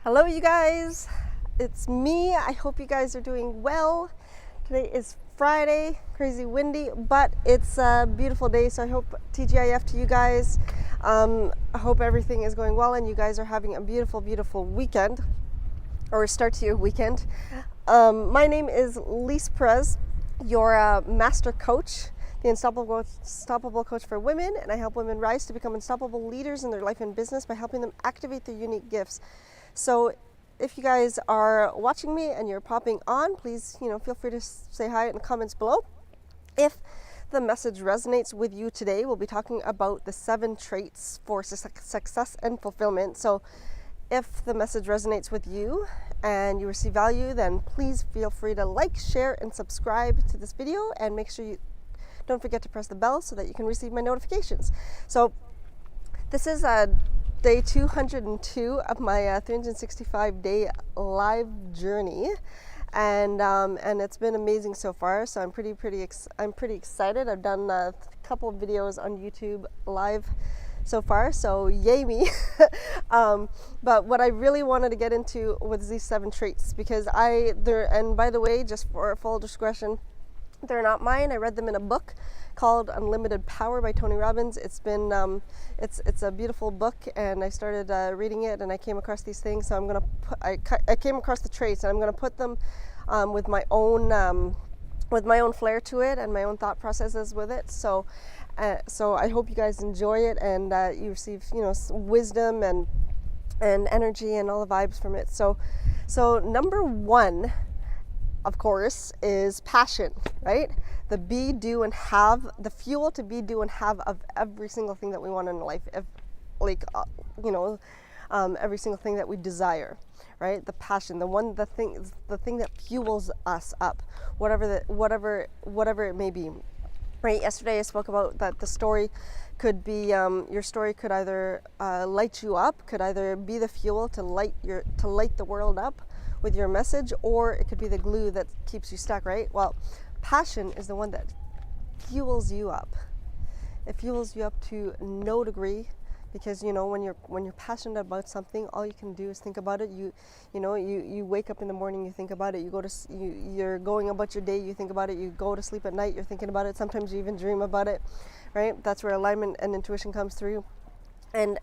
Hello, you guys. It's me. I hope you guys are doing well. Today is Friday, crazy windy, but it's a beautiful day. So I hope TGIF to you guys. I hope everything is going well and you guys are having a beautiful, beautiful weekend or start to your weekend. My name is Lis Pérez, your master coach, the unstoppable coach for women, and I help women rise to become unstoppable leaders in their life and business by helping them activate their unique gifts. So if you guys are watching me and you're popping on, please, feel free to say hi in the comments below. If the message resonates with you today, we'll be talking about the 7 traits for success and fulfillment. So if the message resonates with you and you receive value, then please feel free to like, share, and subscribe to this video, and make sure you don't forget to press the bell so that you can receive my notifications. So this is day 202 of my 365-day live journey, and it's been amazing so far. So I'm pretty excited. I've done a couple of videos on YouTube live so far, so yay me. But what I really wanted to get into was these 7 traits, because and by the way, just for full discretion, they're not mine. I read them in a book called Unlimited Power by Tony Robbins. It's been it's a beautiful book, and I started reading it, and I came across these things. So I came across the traits, and I'm gonna put them with my own flair to it and my own thought processes with it. So I hope you guys enjoy it, and you receive wisdom and energy and all the vibes from it. So number 1, of course, is passion, right? The be, do, and have, the fuel to be, do, and have of every single thing that we want in life, every single thing that we desire, right? The passion, the thing that fuels us up, whatever it may be, right? Yesterday I spoke about that the story could be, your story could either light you up, could either be the fuel to light the world up with your message, or it could be the glue that keeps you stuck, right? Well, passion is the one that fuels you up. It fuels you up to no degree, because when you're passionate about something, all you can do is think about it. You wake up in the morning, you think about it. You're going about your day, you think about it. You go to sleep at night, you're thinking about it. Sometimes you even dream about it, right? That's where alignment and intuition comes through, and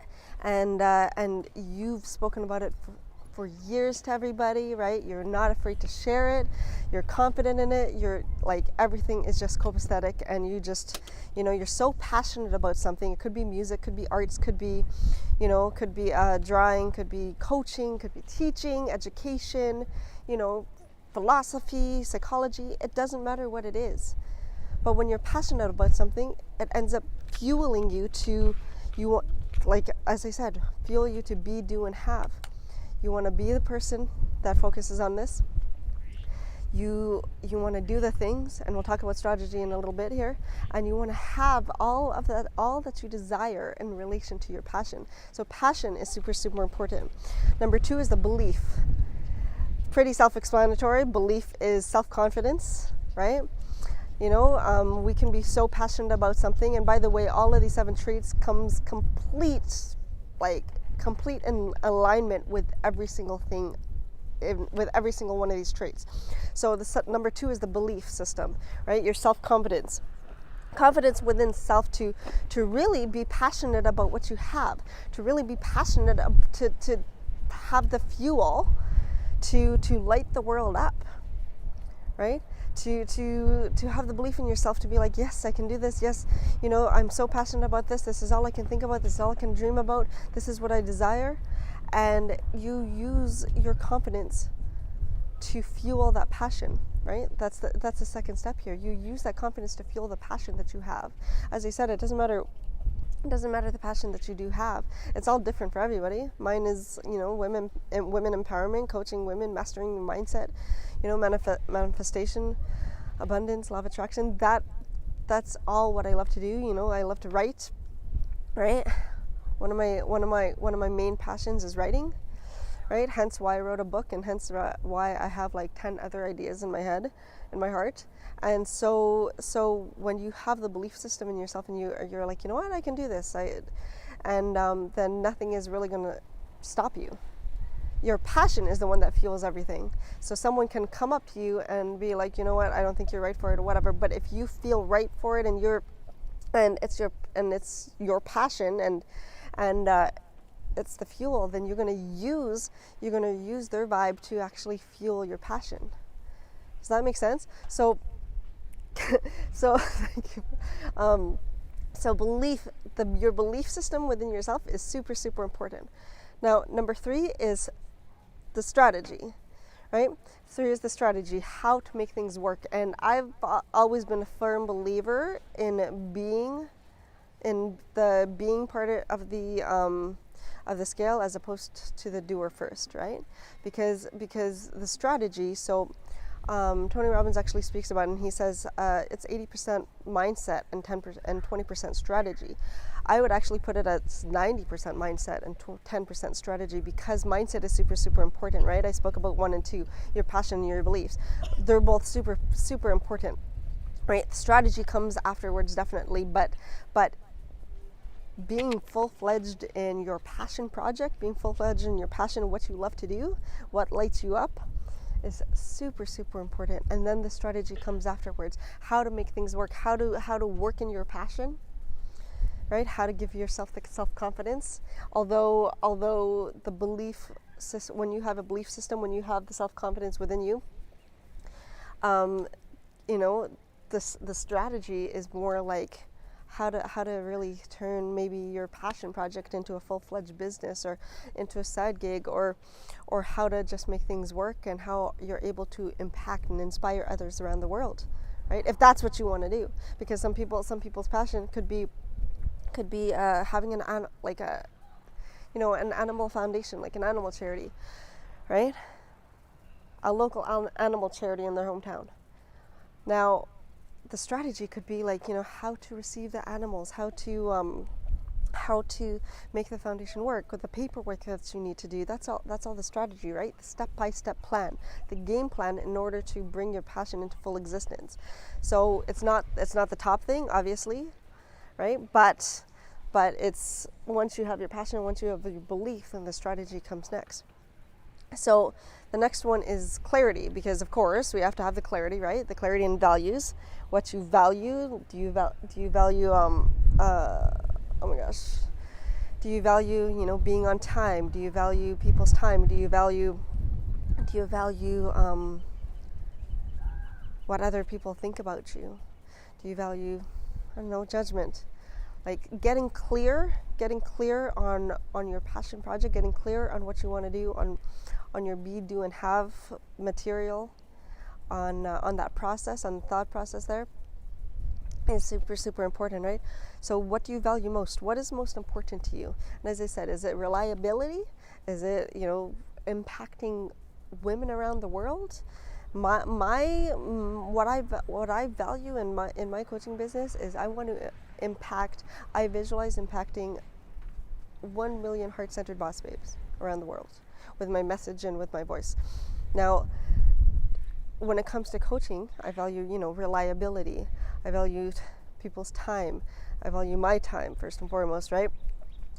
you've spoken about it for years to everybody, right? You're not afraid to share it. You're confident in it. You're like, everything is just copacetic, and you just, you're so passionate about something. It could be music, could be arts, could be drawing, could be coaching, could be teaching, education, philosophy, psychology. It doesn't matter what it is. But when you're passionate about something, it ends up fueling you to, as I said, fuel you to be, do, and have. You want to be the person that focuses on this. You want to do the things, and we'll talk about strategy in a little bit here, and you want to have all that you desire in relation to your passion. So passion is super, super important. Number 2 is the belief. Pretty self-explanatory. Belief is self-confidence, right? We can be so passionate about something, and by the way, all of these 7 traits comes complete in alignment with every single thing, with every single one of these traits. So number 2 is the belief system, right? Your self-confidence. Confidence within self to really be passionate about what you have, to really be passionate, to have the fuel to light the world up, right? To have the belief in yourself, to be like, yes, I can do this. Yes, I'm so passionate about this. This is all I can think about. This is all I can dream about. This is what I desire. And you use your confidence to fuel that passion, right? That's the second step here. You use that confidence to fuel the passion that you have. As I said, it doesn't matter the passion that you do have. It's all different for everybody. Mine is, women empowerment, coaching women, mastering the mindset, manifestation, abundance, law of attraction. That's all what I love to do. I love to write, right? One of my main passions is writing, right? Hence why I wrote a book, and hence why I have like 10 other ideas in my head, in my heart. And so when you have the belief system in yourself, and you're like, you know what, I can do this, then nothing is really going to stop you. your passion is the one that fuels everything. So someone can come up to you and be like, you know what, I don't think you're right for it or whatever. But if you feel right for it and it's your passion and it's the fuel, then you're gonna use their vibe to actually fuel your passion. Does that make sense? So thank you. So your belief system within yourself is super, super important. Now, number 3 is the strategy, right? 3 is the strategy, how to make things work. And I've always been a firm believer in the being part of the scale as opposed to the doer first, right? Because the strategy. So Tony Robbins actually speaks about it, and he says it's 80% mindset and 20% strategy. I would actually put it at 90% mindset and 10% strategy, because mindset is super, super important, right? I spoke about 1 and 2, your passion and your beliefs. They're both super, super important, right? Strategy comes afterwards, definitely, but being full-fledged in your passion project, being full-fledged in your passion, what you love to do, what lights you up, is super, super important. And then the strategy comes afterwards. How to make things work, how to work in your passion, right? How to give yourself the self-confidence. Although the belief system, when you have a belief system, when you have the self-confidence within you, the strategy is more like how to really turn maybe your passion project into a full-fledged business or into a side gig, or how to just make things work, and how you're able to impact and inspire others around the world, right? If that's what you want to do, because some people's passion could be having an animal foundation, like an animal charity, right? A local animal charity in their hometown. Now, the strategy could be like, how to receive the animals, how to make the foundation work with the paperwork that you need to do. That's all the strategy, right? The step-by-step plan, the game plan in order to bring your passion into full existence. So it's not the top thing, obviously, right? But it's, once you have your passion, once you have your belief, then the strategy comes next. So the next one is clarity, because of course we have to have the clarity, right? The clarity in values, what you value. Do you value oh my gosh, do you value being on time? Do you value people's time? Do you value what other people think about you? Do you value, judgment? Like getting clear on your passion project, getting clear on what you want to do, on your be, do, and have material, on that process, on the thought process there, is super, super important, right? So what do you value most? What is most important to you? And as I said, is it reliability? Is it, impacting women around the world? What I value in my coaching business is I visualize impacting 1 million heart-centered boss babes around the world with my message and with my voice. Now, when it comes to coaching, I value, reliability. I value people's time. I value my time first and foremost, right?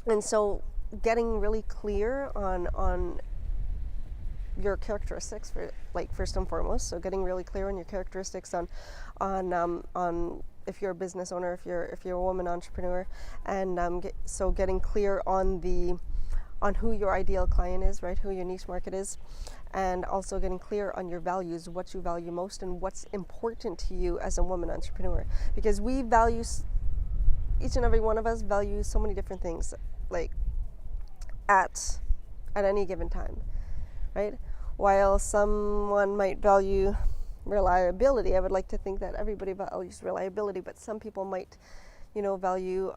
And so getting really clear on your characteristics, first and foremost. So getting really clear on your characteristics on if you're a business owner, if you're a woman entrepreneur, and getting clear on who your ideal client is, right? Who your niche market is, and also getting clear on your values, what you value most, and what's important to you as a woman entrepreneur. Because each and every one of us values so many different things, like at any given time, right? While someone might value reliability, I would like to think that everybody values reliability, but some people might, value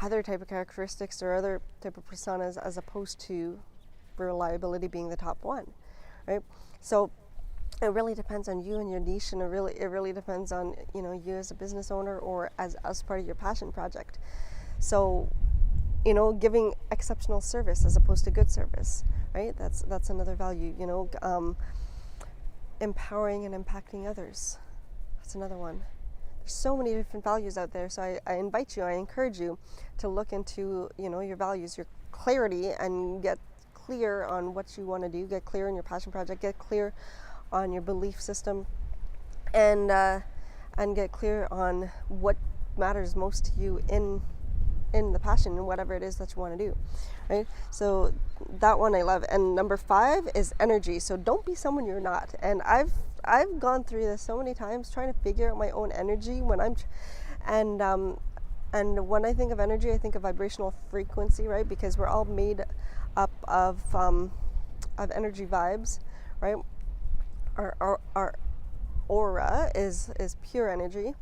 other type of characteristics or other type of personas, as opposed to reliability being the top one, right? So it really depends on you and your niche, and it really depends on you as a business owner or as part of your passion project. So giving exceptional service as opposed to good service, right? That's another value. Empowering and impacting others, that's another one. There's so many different values out there. So I invite you, I encourage you to look into, your values, your clarity, and get clear on what you want to do, get clear on your passion project, get clear on your belief system, and get clear on what matters most to you in the passion and whatever it is that you want to do, right? So that one I love. And number 5 is energy. So don't be someone you're not. And I've gone through this so many times, trying to figure out my own energy when and when I think of energy, I think of vibrational frequency, right? Because we're all made up of energy vibes, right? Our aura is pure energy,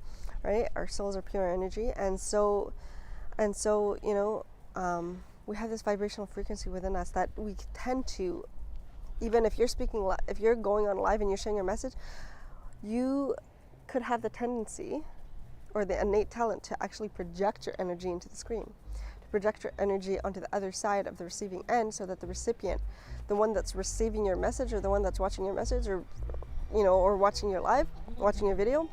right? Our souls are pure energy, and so we have this vibrational frequency within us that we tend to, even if if you're going on live and you're sharing your message, you could have the tendency or the innate talent to actually project your energy into the screen, to project your energy onto the other side of the receiving end, so that the recipient, the one that's receiving your message, or the one that's watching your message, or or watching your live, watching your video,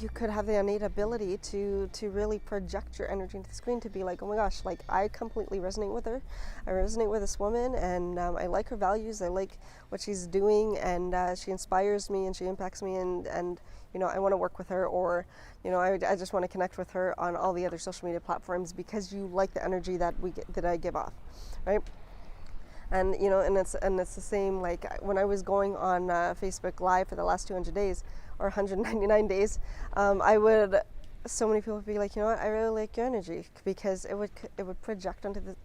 you could have the innate ability to really project your energy into the screen, to be like, oh my gosh, like I completely resonate with her. I resonate with this woman, and I like her values. I like what she's doing, and she inspires me, and she impacts me, and I want to work with her, or I just want to connect with her on all the other social media platforms, because you like the energy that I give off, right? And and it's the same, like when I was going on Facebook Live for the last 200 days or 199 days, so many people would be like, I really like your energy, because it would project onto the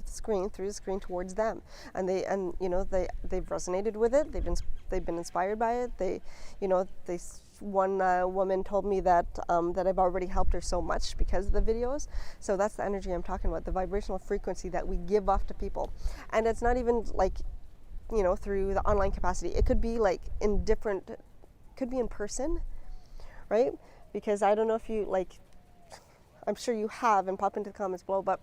screen, through the screen, towards them, and they've resonated with it. They've been inspired by it. One woman told me that I've already helped her so much because of the videos. So that's the energy I'm talking about, the vibrational frequency that we give off to people. And it's not even like, through the online capacity. It could be like could be in person, right? Because I don't know if you, I'm sure you have, and pop into the comments below, but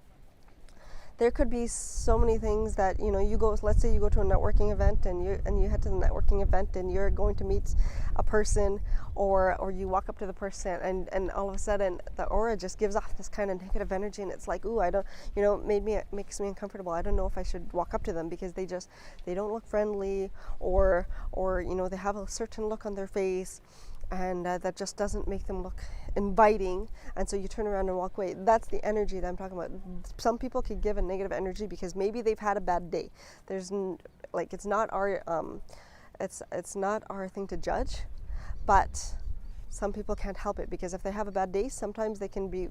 there could be so many things that, let's say you go to a networking event, and you head to the networking event, and you're going to meet a person, or you walk up to the person, and all of a sudden the aura just gives off this kind of negative energy, and it's like, ooh, I don't, it makes me uncomfortable. I don't know if I should walk up to them, because they don't look friendly, or they have a certain look on their face, and that just doesn't make them look inviting, and so you turn around and walk away. That's the energy that I'm talking about. Some people could give a negative energy because maybe they've had a bad day. It's not our it's not our thing to judge, but some people can't help it, because if they have a bad day, sometimes they can be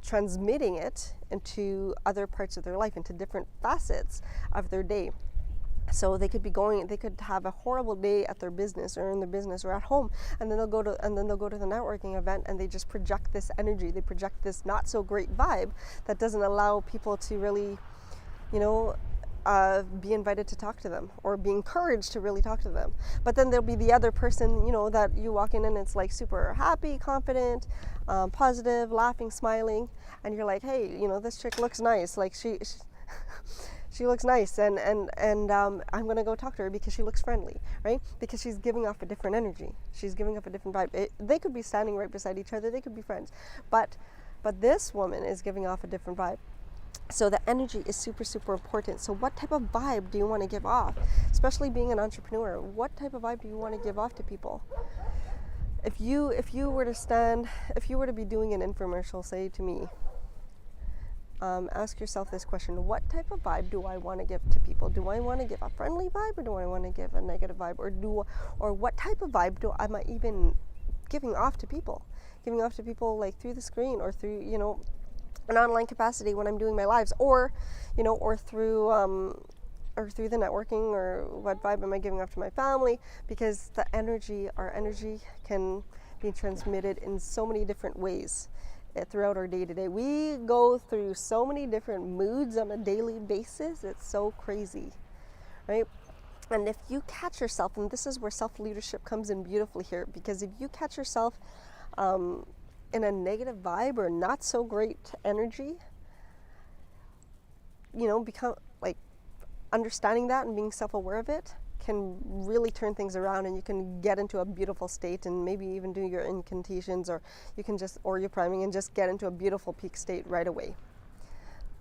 transmitting it into other parts of their life, into different facets of their day. So they could have a horrible day at their business, or in their business, or at home, and then they'll go to the networking event, and they just project this energy. They project this not so great vibe that doesn't allow people to really, be invited to talk to them, or be encouraged to really talk to them. But then there'll be the other person, that you walk in, and it's like super happy, confident, positive, laughing, smiling, and you're like, hey, this chick looks nice. Like she looks nice, and I'm gonna go talk to her because she looks friendly, right? Because she's giving off a different energy. She's giving off a different vibe. They could be standing right beside each other. They could be friends, but this woman is giving off a different vibe. So the energy is super, super important. So what type of vibe do you want to give off? Especially being an entrepreneur, what type of vibe do you want to give off to people? If you were to be doing an infomercial, say to me, ask yourself this question: what type of vibe do I want to give to people? Do I want to give a friendly vibe, or do I want to give a negative vibe, or what type of vibe am I even giving off to people? Giving off to people, like through the screen, or through an online capacity when I'm doing my lives, or through the networking, or what vibe am I giving off to my family? Because our energy can be transmitted in so many different ways throughout our day-to-day. We go through so many different moods on a daily basis. It's so crazy, right? And if you catch yourself, and this is where self-leadership comes in beautifully here, because if you catch yourself in a negative vibe or not so great energy, become like understanding that and being self-aware of it can really turn things around, and you can get into a beautiful state, and maybe even do your incantations, or you can just, or your priming, and just get into a beautiful peak state right away.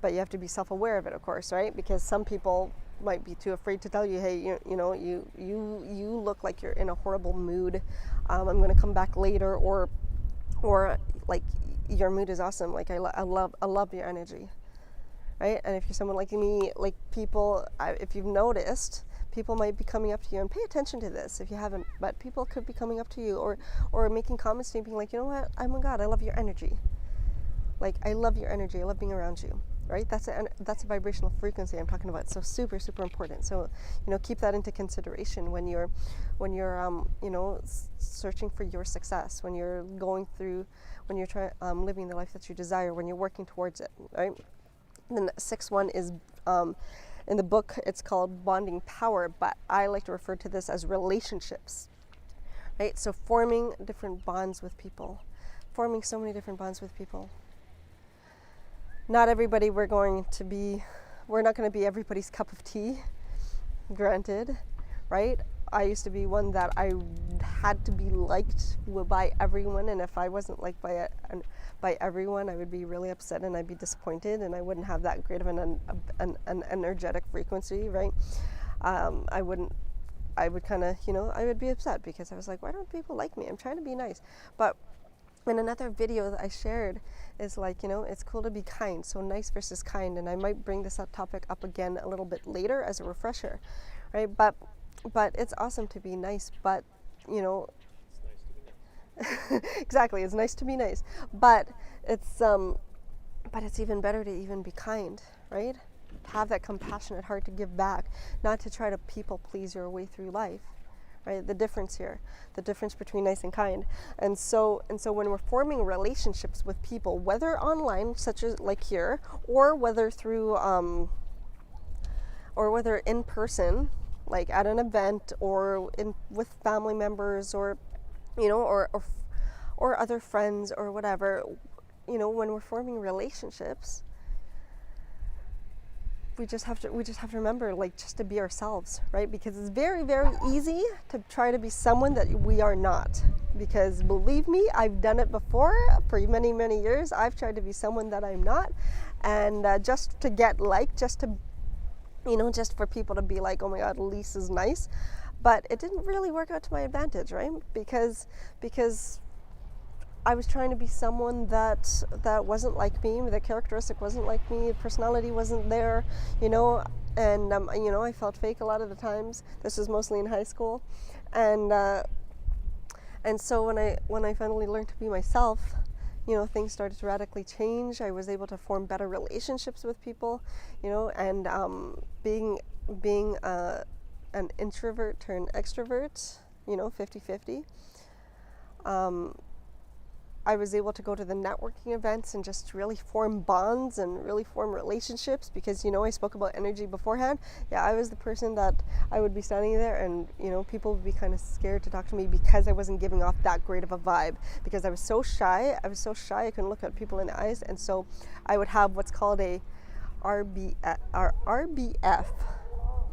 But you have to be self-aware of it, of course, right? Because some people might be too afraid to tell you, hey, you look like you're in a horrible mood. I'm going to come back later, or like, your mood is awesome. Like, I love your energy, right? And if you're someone like me, like, people, if you've noticed, people might be coming up to you, and pay attention to this if you haven't, but people could be coming up to you, or making comments to you, being like, you know what, oh my God, I love your energy. Like, I love your energy. I love being around you. Right? That's a vibrational frequency I'm talking about. So super, super important. So, keep that into consideration when you're searching for your success, when you're going through, when you're living the life that you desire, when you're working towards it, right? Then the sixth one is, in the book, it's called Bonding Power, but I like to refer to this as relationships, right? So forming different bonds with people, forming so many different bonds with people. Not everybody we're not going to be everybody's cup of tea, granted, right? I used to be one that I had to be liked by everyone, and if I wasn't liked by everyone, I would be really upset, and I'd be disappointed, and I wouldn't have that great of an energetic frequency, right? I would kind of, I would be upset, because I was like, why don't people like me? I'm trying to be nice. But in another video that I shared is like, it's cool to be kind. So nice versus kind. And I might bring this topic up again a little bit later as a refresher, right? But it's awesome to be nice, but, It's nice to be nice. Exactly, it's nice to be nice. But it's even better to even be kind, right? Have that compassionate heart to give back, not to try to people please your way through life. Right, the difference here, the difference between nice and kind. And so when we're forming relationships with people, whether online, such as like here, or whether through or whether in person, like at an event, or with family members, or or other friends, or whatever, when we're forming relationships, we just have to remember, like, just to be ourselves, right? Because it's very, very easy to try to be someone that we are not. Because believe me, I've done it before for many, many years. I've tried to be someone that I'm not, and just to get just for people to be like, oh my God, Lis is nice. But it didn't really work out to my advantage, right? Because I was trying to be someone that wasn't like me, the characteristic wasn't like me, the personality wasn't there, and I felt fake a lot of the times. This was mostly in high school, and so when I finally learned to be myself, things started to radically change. I was able to form better relationships with people, and being an introvert turned extrovert, 50-50. I was able to go to the networking events and just really form bonds and really form relationships, because, I spoke about energy beforehand. Yeah, I was the person that I would be standing there, and, people would be kind of scared to talk to me because I wasn't giving off that great of a vibe, because I was so shy. I couldn't look at people in the eyes. And so I would have what's called a RBF,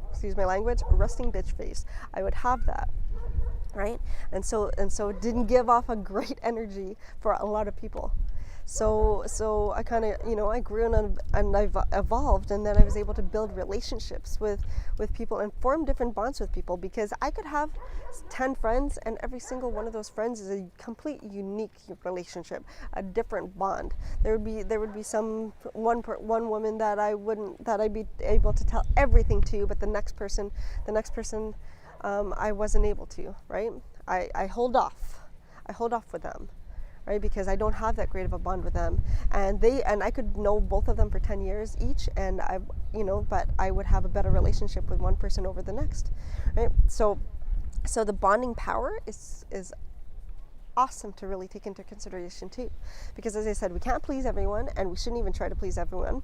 excuse my language, resting bitch face. I would have that. Right? And so it didn't give off a great energy for a lot of people. So I kind of, I grew and I've evolved, and then I was able to build relationships with people and form different bonds with people, because I could have 10 friends, and every single one of those friends is a complete unique relationship, a different bond. There would be one woman that I'd be able to tell everything to, but the next person I wasn't able to, right? I hold off with them, right? Because I don't have that great of a bond with them, and I could know both of them for 10 years each, and but I would have a better relationship with one person over the next, right? So the bonding power is awesome to really take into consideration too, because as I said, we can't please everyone, and we shouldn't even try to please everyone,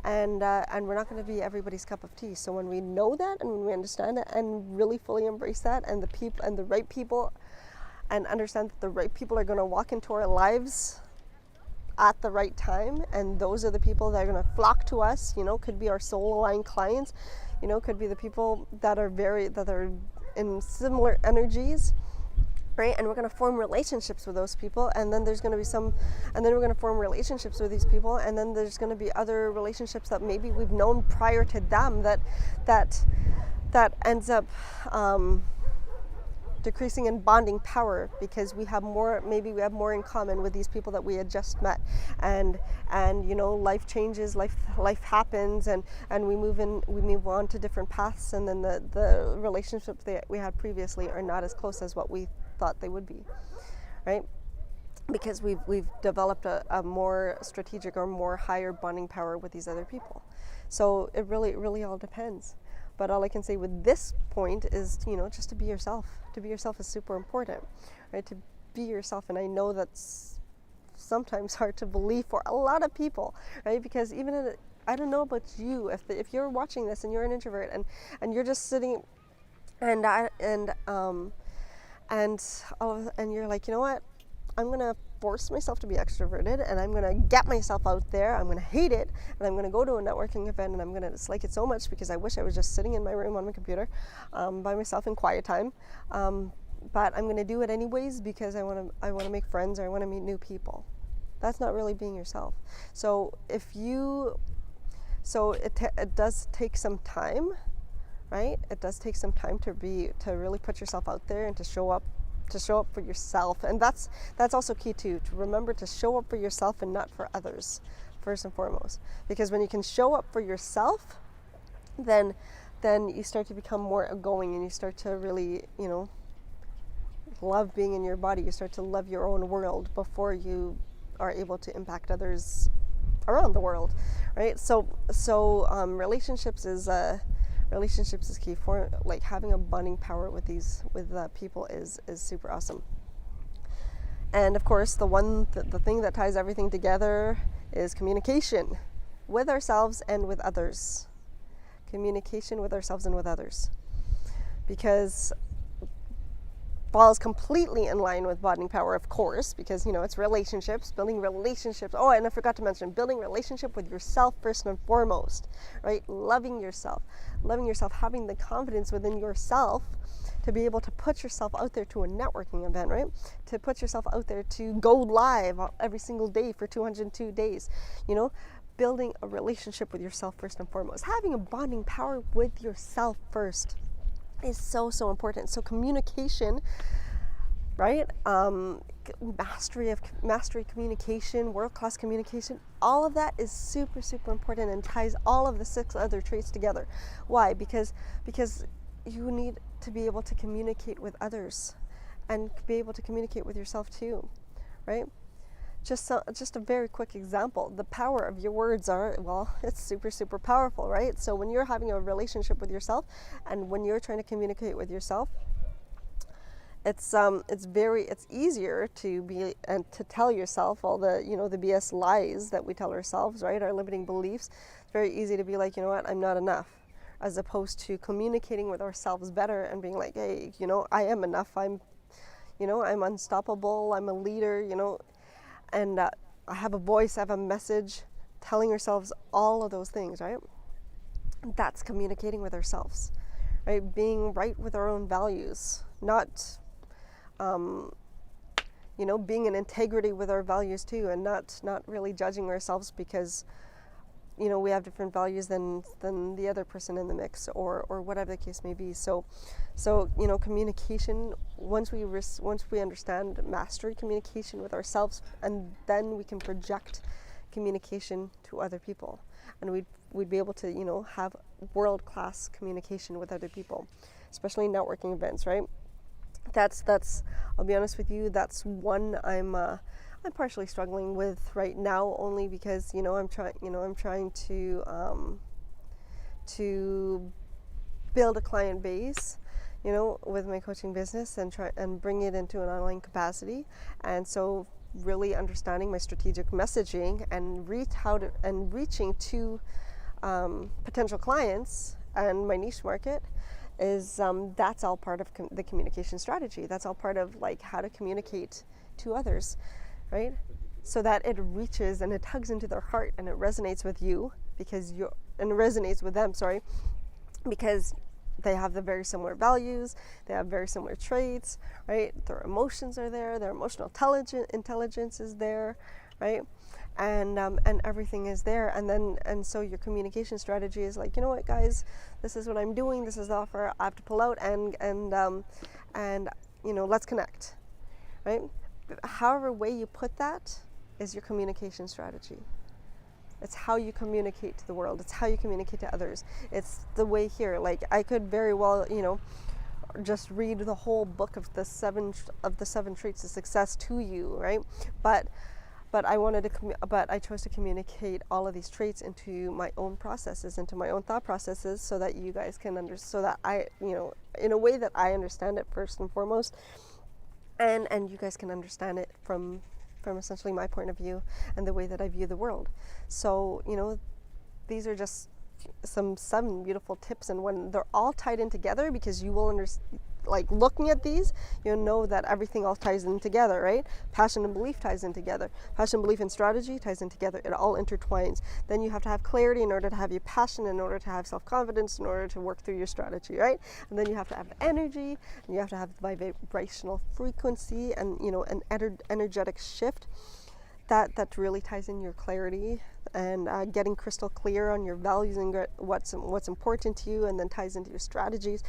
and we're not going to be everybody's cup of tea. So when we know that, and when we understand that, and really fully embrace that, and the right people, and understand that the right people are going to walk into our lives at the right time, and those are the people that are going to flock to us, could be our soul aligned clients, could be the people that are in similar energies, right? And we're going to form relationships with those people, and then there's going to be and then we're going to form relationships with these people, and then there's going to be other relationships that maybe we've known prior to them that ends up decreasing in bonding power, because maybe we have more in common with these people that we had just met, and life changes, life happens, and we move on to different paths, and then the relationships that we had previously are not as close as what we thought they would be, right? Because we've developed a more strategic or more higher bonding power with these other people. So it really all depends. But all I can say with this point is, just to be yourself. To be yourself is super important, right? To be yourself. And I know that's sometimes hard to believe for a lot of people, right? Because I don't know about you, if you're watching this and you're an introvert and you're just sitting and you're like, you know what? I'm going to force myself to be extroverted, and I'm going to get myself out there. I'm going to hate it, and I'm going to go to a networking event, and I'm going to dislike it so much because I wish I was just sitting in my room on my computer by myself in quiet time. But I'm going to do it anyways because I want to make friends, or I want to meet new people. That's not really being yourself. So it does take some time, right? It does take some time to really put yourself out there and to show up for yourself. And that's also key too, to remember to show up for yourself and not for others, first and foremost. Because when you can show up for yourself, then you start to become more outgoing, and you start to really, love being in your body. You start to love your own world before you are able to impact others around the world, right? So relationships is key. For like having a bonding power with people is super awesome. And of course, the thing that ties everything together is communication with ourselves and with others. Communication with ourselves and with others, because falls completely in line with bonding power, of course, because it's relationships, building relationships. Oh, and I forgot to mention, building relationship with yourself first and foremost, right? Loving yourself, having the confidence within yourself to be able to put yourself out there to a networking event, right? To put yourself out there to go live every single day for 202 days, building a relationship with yourself first and foremost, having a bonding power with yourself first is so important. So communication, right? Mastery communication, world-class communication, all of that is super important and ties all of the 6 other traits together. Why? Because you need to be able to communicate with others and be able to communicate with yourself too, right? Just a very quick example. The power of your words it's super powerful, right? So when you're having a relationship with yourself, and when you're trying to communicate with yourself, it's easier to be and to tell yourself all the the BS lies that we tell ourselves, right? Our limiting beliefs. It's very easy to be like, you know what, I'm not enough, as opposed to communicating with ourselves better and being like, hey, I am enough. I'm unstoppable. I'm a leader. And I have a voice, I have a message, telling ourselves all of those things, right? That's communicating with ourselves, right? Being right with our own values, not, being in integrity with our values too, and not really judging ourselves because, we have different values than the other person in the mix, or whatever the case may be. So communication, once we understand mastery communication with ourselves, and then we can project communication to other people, and we'd be able to have world-class communication with other people, especially networking events, right? That's I'll be honest with you, that's one I'm partially struggling with right now, only because I'm trying to build a client base, with my coaching business, and try and bring it into an online capacity. And so really understanding my strategic messaging and reaching to potential clients and my niche market is that's all part of the communication strategy. That's all part of like how to communicate to others, right? So that it reaches and it tugs into their heart and it resonates with you and it resonates with them, because they have the very similar values, they have very similar traits, right? Their emotions are there, their emotional intelligence is there, right? And everything is there. And so your communication strategy is like, you know what, guys, this is what I'm doing, this is the offer I have to pull out, and you know, let's connect, right? However way you put that is your communication strategy. It's how you communicate to the world. It's how you communicate to others. It's the way here. Like, I could very well, you know, just read the whole book of the seven traits of success to you, right? But I chose to communicate all of these traits into my own processes, into my own thought processes, so that you guys can so that I, you know, in a way that I understand it first and foremost, and you guys can understand it from essentially my point of view and the way that I view the world. So, you know, these are just some 7 beautiful tips, and when they're all tied in together, because you will understand, like, looking at these, you'll know that everything all ties in together, right? Passion and belief ties in together. Passion, belief, and strategy ties in together. It all intertwines. Then you have to have clarity in order to have your passion, in order to have self-confidence, in order to work through your strategy, right? And then you have to have the energy, and you have to have the vibrational frequency, and, you know, an energetic shift that really ties in your clarity, and getting crystal clear on your values and what's important to you, and then ties into your strategies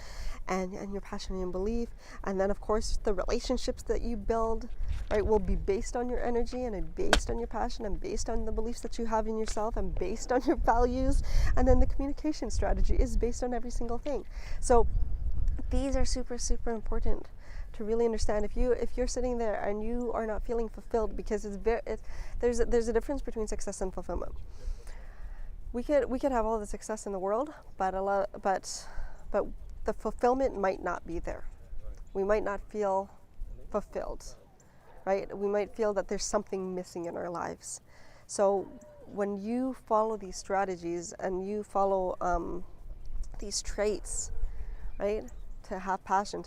and your passion and belief. And then, of course, the relationships that you build, right, will be based on your energy, and based on your passion, and based on the beliefs that you have in yourself, and based on your values. And then the communication strategy is based on every single thing. So these are super, super important to really understand. If you're sitting there and you are not feeling fulfilled, because there's a difference between success and fulfillment. We could have all the success in the world, but the fulfillment might not be there. We might not feel fulfilled, right? We might feel that there's something missing in our lives. So when you follow these strategies and you follow these traits, right? To have passion,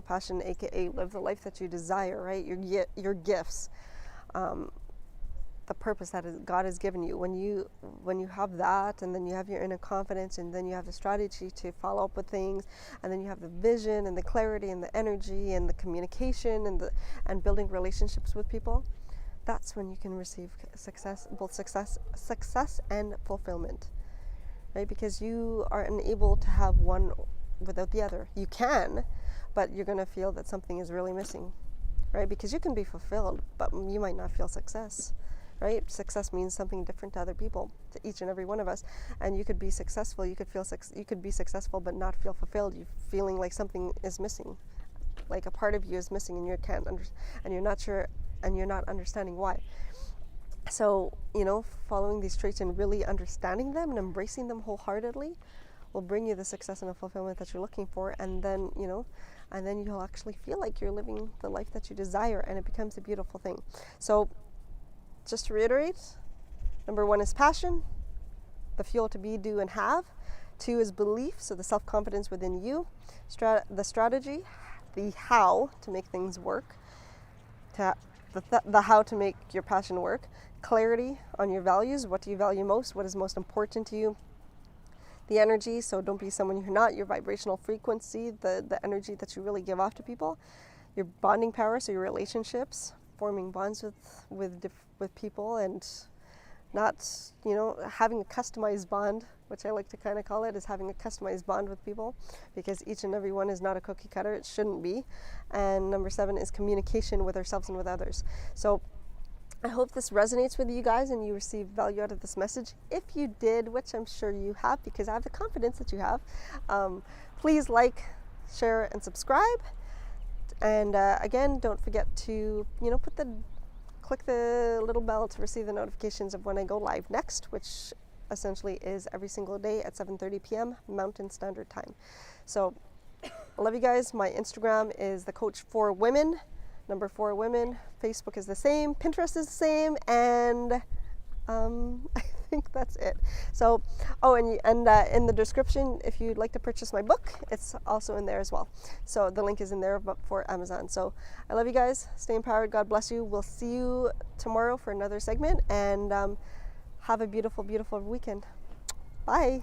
passion, aka live the life that you desire, right? Your gifts, the purpose that God has given you. When you have that, and then you have your inner confidence, and then you have the strategy to follow up with things, and then you have the vision and the clarity and the energy and the communication and building relationships with people, that's when you can receive success, both success and fulfillment, right? Because you are unable to have one without the other. You can, but you're going to feel that something is really missing, right? Because you can be fulfilled, but you might not feel success, right? Success means something different to other people, to each and every one of us. And you could be successful, you could be successful but not feel fulfilled. You're feeling like something is missing, like a part of you is missing, and and you're not sure, and you're not understanding why. So, you know, following these traits and really understanding them and embracing them wholeheartedly will bring you the success and the fulfillment that you're looking for. And then, you know, and then you'll actually feel like you're living the life that you desire, and it becomes a beautiful thing. So just to reiterate, number 1 is passion, the fuel to be, do, and have. 2 is belief, so the self-confidence within you. The strategy, the how to make things work, the how to make your passion work. Clarity on your values, what do you value most, what is most important to you. The energy, so don't be someone you're not. Your vibrational frequency, the energy that you really give off to people. Your bonding power, so your relationships, forming bonds with people, and not, you know, having a customized bond, which I like to kind of call it, is having a customized bond with people, because each and every one is not a cookie cutter. It shouldn't be. And number 7 is communication with ourselves and with others. So I hope this resonates with you guys and you receive value out of this message. If you did, which I'm sure you have, because I have the confidence that you have, please like, share, and subscribe. And again, don't forget to, you know, click the little bell to receive the notifications of when I go live next, which essentially is every single day at 7:30 p.m. Mountain Standard Time. So I love you guys. My Instagram is the Coach for Women, number 4 women. Facebook is the same, Pinterest is the same, and I think that's it. So, and in the description, if you'd like to purchase my book, it's also in there as well. So the link is in there, but for Amazon. So I love you guys. Stay empowered. God bless you. We'll see you tomorrow for another segment, and have a beautiful, beautiful weekend. Bye.